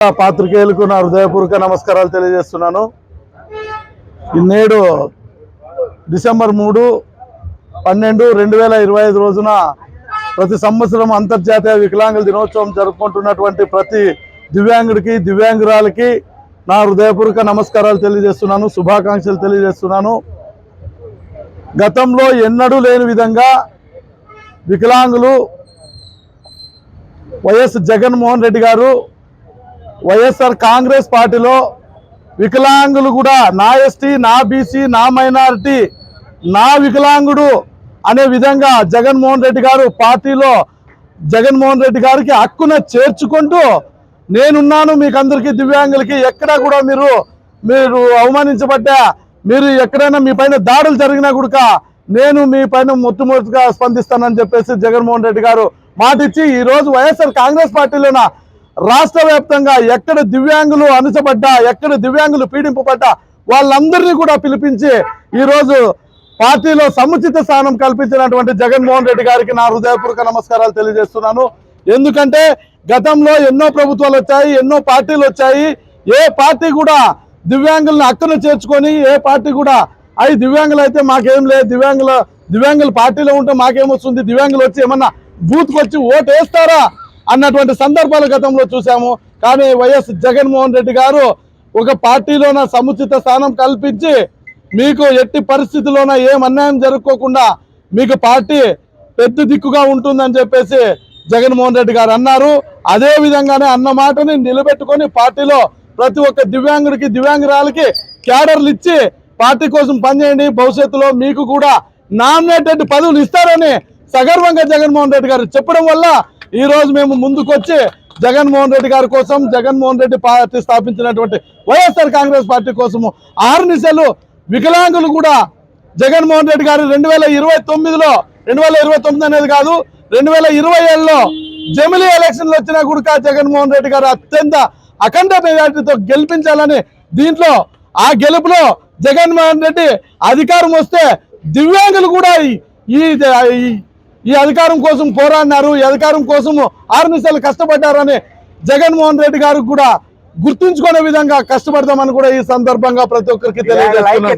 పాత్రికేయులకు నా హృదయపూర్వక నమస్కారాలు తెలియజేస్తున్నాను. నేడు డిసెంబర్ 3, 12, 2025 రోజున ప్రతి సంవత్సరం అంతర్జాతీయ వికలాంగుల దినోత్సవం జరుపుకుంటున్నటువంటి ప్రతి దివ్యాంగుడికి దివ్యాంగురాలకి నా హృదయపూర్వక నమస్కారాలు తెలియజేస్తున్నాను, శుభాకాంక్షలు తెలియజేస్తున్నాను. గతంలో ఎన్నడూ లేని విధంగా వికలాంగులు వైఎస్ జగన్మోహన్ రెడ్డి గారు వైఎస్ఆర్ కాంగ్రెస్ పార్టీలో వికలాంగులు కూడా నా ఎస్టీ, నా బీసీ, నా మైనారిటీ, నా వికలాంగుడు అనే విధంగా జగన్మోహన్ రెడ్డి గారు పార్టీలో జగన్మోహన్ రెడ్డి గారికి హక్కున చేర్చుకుంటూ నేనున్నాను, మీకు అందరికీ దివ్యాంగులకి ఎక్కడా కూడా మీరు అవమానించబడ్డా, మీరు ఎక్కడైనా మీ పైన దాడులు జరిగినా కూడా నేను మీ పైన మొట్టమొదటిగా స్పందిస్తానని చెప్పేసి జగన్మోహన్ రెడ్డి గారు మాటిచ్చి ఈరోజు వైఎస్ఆర్ కాంగ్రెస్ పార్టీలోన రాష్ట్ర వ్యాప్తంగా ఎక్కడ దివ్యాంగులు అణచబడ్డా, ఎక్కడ దివ్యాంగులు పీడింపబడ్డా వాళ్ళందరినీ కూడా పిలిపించి ఈరోజు పార్టీలో సముచిత స్థానం కల్పించినటువంటి జగన్మోహన్ రెడ్డి గారికి నా హృదయపూర్వక నమస్కారాలు తెలియజేస్తున్నాను. ఎందుకంటే గతంలో ఎన్నో ప్రభుత్వాలు వచ్చాయి, ఎన్నో పార్టీలు వచ్చాయి. ఏ పార్టీ కూడా దివ్యాంగులను హక్కును చేర్చుకొని ఏ పార్టీ కూడా అవి దివ్యాంగులు అయితే మాకేం లేదు, దివ్యాంగుల పార్టీలో ఉంటే మాకేమొస్తుంది, దివ్యాంగులు వచ్చి ఏమన్నా బూత్కి వచ్చి ఓటు వేస్తారా అన్నటువంటి సందర్భాలు గతంలో చూసాము. కానీ వైఎస్ జగన్మోహన్ రెడ్డి గారు ఒక పార్టీలోన సముచిత స్థానం కల్పించి మీకు ఎట్టి పరిస్థితుల్లోన ఏం అన్యాయం జరుపుకోకుండా మీకు పార్టీ పెద్ద దిక్కుగా ఉంటుందని చెప్పేసి జగన్మోహన్ రెడ్డి గారు అన్నారు. అదే విధంగానే అన్న మాటని నిలబెట్టుకొని పార్టీలో ప్రతి ఒక్క దివ్యాంగుడికి దివ్యాంగురాలకి క్యాడర్లు ఇచ్చి పార్టీ కోసం పనిచేయండి, భవిష్యత్తులో మీకు కూడా నామినేటెడ్ పదవులు ఇస్తారని సగర్వంగా జగన్మోహన్ రెడ్డి గారు చెప్పడం వల్ల ఈ రోజు మేము ముందుకొచ్చి జగన్మోహన్ రెడ్డి గారి కోసం, జగన్మోహన్ రెడ్డి పార్టీ స్థాపించినటువంటి వైఎస్ఆర్ కాంగ్రెస్ పార్టీ కోసము ఆర్నిశలు వికలాంగులు కూడా జగన్మోహన్ రెడ్డి గారు 2029 అనేది కాదు, 2027లో జమిలీ ఎలక్షన్లు వచ్చినా కూడా జగన్మోహన్ రెడ్డి గారు అత్యంత అఖండ మెజార్టీతో గెలిపించాలని, దీంట్లో ఆ గెలుపులో జగన్మోహన్ రెడ్డి అధికారం వస్తే దివ్యాంగులు కూడా ఈ అధికారం కోసం పోరాడినారు, ఈ అధికారం కోసం ఆర్నిశలు కష్టపడ్డారని జగన్మోహన్ రెడ్డి గారికి కూడా గుర్తుంచుకునే విధంగా కష్టపడతామని కూడా ఈ సందర్భంగా ప్రతి ఒక్కరికి తెలియజేస్తున్నాను.